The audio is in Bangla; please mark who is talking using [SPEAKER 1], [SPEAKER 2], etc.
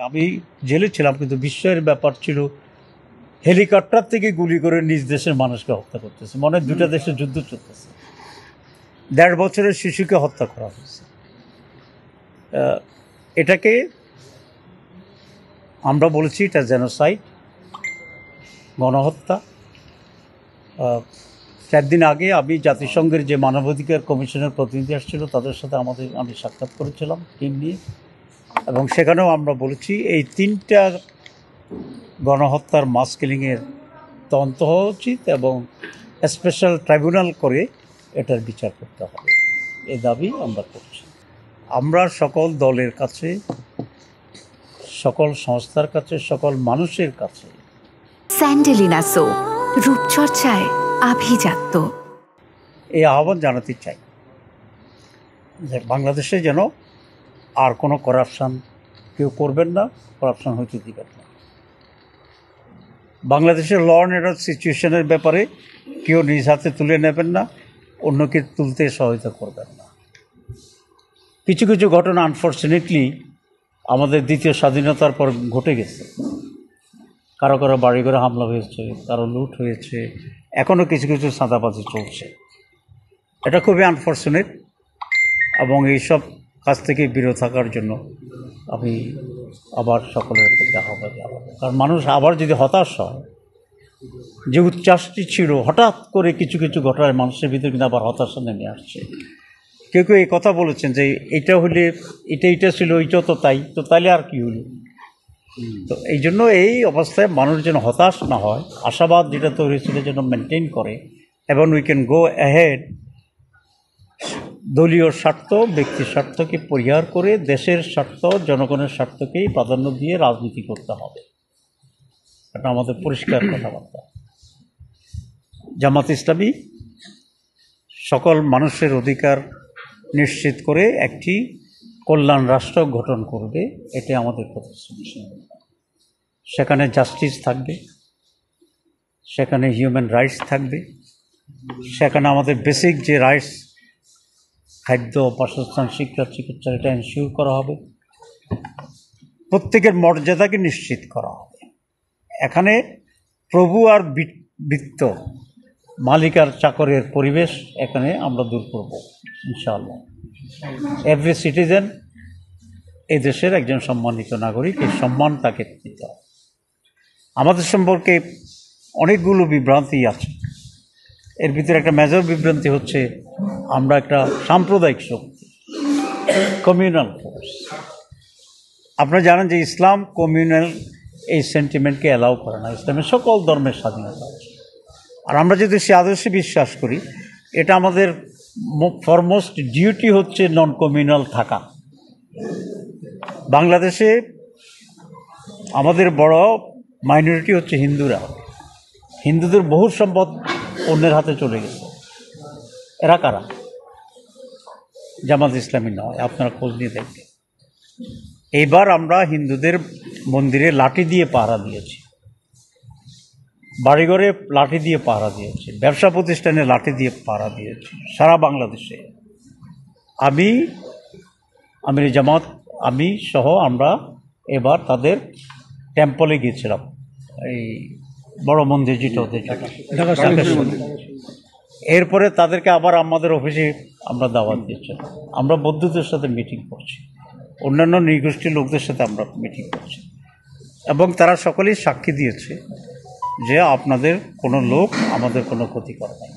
[SPEAKER 1] আমি জেলে ছিলাম, কিন্তু বিস্ময়ের ব্যাপার ছিল হেলিকপ্টার থেকে গুলি করে নিজ দেশের মানুষকে হত্যা করতেছে। মনে হয় দুটা দেশের যুদ্ধ চলতেছে। ১.৫ বছরের শিশুকে হত্যা করা হয়েছে। এটাকে আমরা বলেছি এটা জেনোসাইড, গণহত্যা। ৪ দিন আগে আমি জাতিসংঘের যে মানবাধিকার কমিশনের প্রতিনিধি আসছিল তাদের সাথে আমি সাক্ষাৎ করেছিলাম টিম নিয়ে, এবং সেখানেও আমরা বলেছি এই ৩টা গণহত্যার মাস কিলিংয়ের তদন্ত হওয়া উচিত এবং স্পেশাল ট্রাইব্যুনাল করে এটার বিচার করতে হবে। এই দাবি আমরা করছি। আমরা সকল দলের কাছে, সকল সংস্থার কাছে, সকল মানুষের কাছে
[SPEAKER 2] স্যান্ডেলিনা সো রূপচর্চায় আভিজাত্য
[SPEAKER 1] এই আহ্বান জানাতে চাই যে বাংলাদেশে যেন আর কোনো করাপশান কেউ করবেন না, করাপশান হইতে দিবেন না। বাংলাদেশের ল অ্যান্ড অর্ডার সিচুয়েশনের ব্যাপারে কেউ নিজ হাতে তুলে নেবেন না, অন্যকে তুলতে সহায়তা করবেন না। কিছু কিছু ঘটনা আনফর্চুনেটলি আমাদের দ্বিতীয় স্বাধীনতার পর ঘটে গেছে। কারো কারো বাড়ি ঘরে হামলা হয়েছে, কারো লুট হয়েছে, এখনও কিছু কিছু চাঁদাবাজি চলছে। এটা খুবই আনফর্চুনেট, এবং এইসব কাজ থেকে বিরত থাকার জন্য আমি আবার সকলের প্রতি আহ্বান জানাবো। কারণ মানুষ আবার যদি হতাশ হয়, যে উচ্ছ্বাসটি ছিল হঠাৎ করে কিছু কিছু ঘটনায় মানুষের ভিতরে কিন্তু আবার হতাশা নেমে আসছে। কেউ কেউ এই কথা বলেছেন যে এটা হলে এটা ছিল, এইটাও তো তাই, তো তাইলে আর কি হলো। তো এই জন্য এই অবস্থায় মানুষ যেন হতাশ না হয়, আশাবাদ যেটা তৈরি ছিল যেন মেনটেন করে, এবং উই ক্যান গো অ্যাহেড। দলীয় স্বার্থ, ব্যক্তির স্বার্থকে পরিহার করে দেশের স্বার্থ, জনগণের স্বার্থকেই প্রাধান্য দিয়ে রাজনীতি করতে হবে। এটা আমাদের পরিষ্কার কথাবার্তা। জামাত ইসলামী সকল মানুষের অধিকার নিশ্চিত করে একটি কল্যাণ রাষ্ট্র গঠন করবে, এটা আমাদের প্রতিশ্রুতি। সেখানে জাস্টিস থাকবে, সেখানে হিউম্যান রাইটস থাকবে, সেখানে আমাদের বেসিক যে রাইটস, খাদ্য, বাসস্থান, শিক্ষা, চিকিৎসা, এটা এনশিওর করা হবে। প্রত্যেকের মর্যাদাকে নিশ্চিত করা হবে। এখানে প্রভু আর বৃত্ত, মালিক আর চাকরের পরিবেশ এখানে আমরা দূর করব ইনশাআল্লাহ। এভরি সিটিজেন এই দেশের একজন সম্মানিত নাগরিক, এই সম্মান তাকে দিতে হবে। আমাদের সম্পর্কে অনেকগুলো বিভ্রান্তি আছে। এর ভিতরে একটা মেজর বিভ্রান্তি হচ্ছে আমরা একটা সাম্প্রদায়িক শক্তি, কমিউনাল ফোর্স। আপনারা জানেন যে ইসলাম কমিউনাল এই সেন্টিমেন্টকে অ্যালাউ করে না। ইসলামের সকল ধর্মের স্বাধীনতা আছে। আর আমরা যদি সে আদর্শে বিশ্বাস করি, এটা আমাদের ফরমোস্ট ডিউটি হচ্ছে নন কমিউনাল থাকা। বাংলাদেশে আমাদের বড় মাইনরিটি হচ্ছে হিন্দুরা। হিন্দুদের বহু সম্পদ অন্যের হাতে চলে গেছে। এরা কারা? জামাত ইসলামী নয়, আপনারা খোঁজ নিয়ে দেখবেন। এইবার আমরা হিন্দুদের মন্দিরে লাঠি দিয়ে পাহারা দিয়েছি, বাড়িঘরে লাঠি দিয়ে পাহারা দিয়েছি, ব্যবসা প্রতিষ্ঠানে লাঠি দিয়ে পাহারা দিয়েছি, সারা বাংলাদেশে। আমির জামাত, আমি সহ আমরা এবার তাদের টেম্পলে গিয়েছিলাম, এই বড় মন্দির যেটা ওদের, এরপরে তাদেরকে আবার আমাদের অফিসে আমরা দাওয়াত দিয়েছিলাম। আমরা বৌদ্ধদের সাথে মিটিং করছি, অন্যান্য নৃগোষ্ঠীর লোকদের সাথে আমরা মিটিং করছি, এবং তারা সকলেই সাক্ষী দিয়েছে যে আপনাদের কোনো লোক আমাদের কোনো ক্ষতি করে নাই।